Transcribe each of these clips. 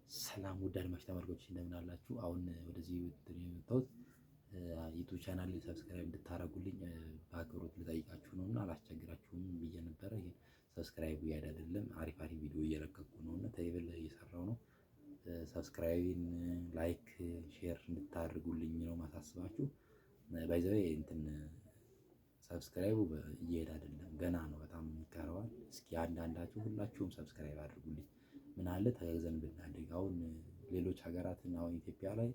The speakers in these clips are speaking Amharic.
ሰላም ውድ አድማጭ ተመልካቾች እንደምን አላችሁ? አሁን ወደዚህ የመጣሁት ዩቲዩብ ቻናል ሰብስክራይብ እንድታደርጉልኝ በአክብሮት ልጠይቃችሁ ነው እና አላስቸግራችሁም ብዬ ነበረ። ይሄ ሰብስክራይብ እያደ አይደለም አሪፍ ቪዲዮ እየለቀቁ ነው እና ቴብል እየሰራው ነው። ሰብስክራይብን ላይክ ሼር እንድታደርጉልኝ ነው ማሳስባችሁ። ባይ ዘ ዌይ ሰብስክራይቡ እየሄደ አይደለም ገና ነው፣ በጣም ይቀረዋል። እስኪ አንዳንዳችሁ ሁላችሁም ሰብስክራይብ አድርጉልኝ። ምን አለ ተያይዘን ብናድግ። አሁን ሌሎች ሀገራትን አሁን ኢትዮጵያ ላይ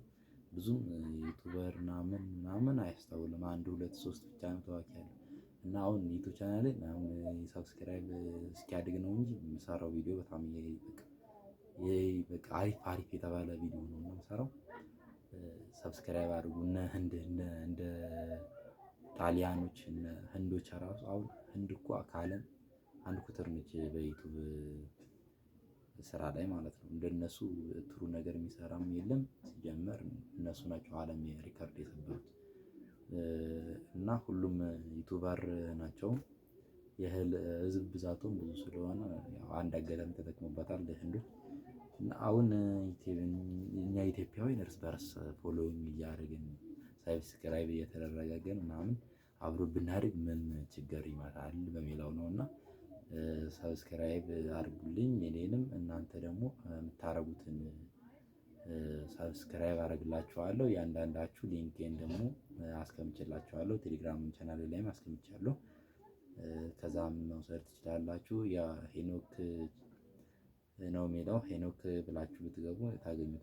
ብዙም ዩቲዩበር ምናምን አያስተውልም። አንድ ሁለት ሶስት ብቻ ነው ታዋቂ ያለው እና አሁን ዩቲዩብ ቻናሌ አሁን ሰብስክራይብ እስኪያድግ ነው እንጂ የምሰራው ቪዲዮ በጣም በቃ አሪፍ የተባለ ቪዲዮ ነው የምሰራው። ሰብስክራይብ አድርጉ። እንደ ጣሊያኖች ህንዶች ራሱ አሁን ህንድ እኮ ከዓለም አንድ ቁጥር ነች በዩቲዩብ ስራ ላይ ማለት ነው። እንደነሱ ጥሩ ነገር የሚሰራም የለም። ሲጀመር እነሱ ናቸው ዓለም ሪከርድ የሰበሩት እና ሁሉም ዩቲዩበር ናቸው። የህዝብ ብዛቱም ብዙ ስለሆነ አንድ አጋጣሚ ተጠቅሞበታል ህንዶች። እና አሁን እኛ ኢትዮጵያውያን እርስ በርስ ፎሎዊንግ እያደረግን ሰብስክራይብ እየተደረገን ምናምን አብሮ ብናድግ ምን ችግር ይመጣል በሚለው ነው። እና ሰብስክራይብ አድርጉልኝ እኔንም እናንተ ደግሞ የምታረጉትን ሰብስክራይብ አደርግላችኋለሁ። እያንዳንዳችሁ ሊንኬን ደግሞ አስቀምጬላችኋለሁ፣ ቴሌግራም ቻናሌ ላይም አስቀምጫለሁ። ከዛም መውሰድ ትችላላችሁ። ያ ሄኖክ ነው የሚለው ሄኖክ ብላችሁ ብትገቡ ታገኙታላችሁ።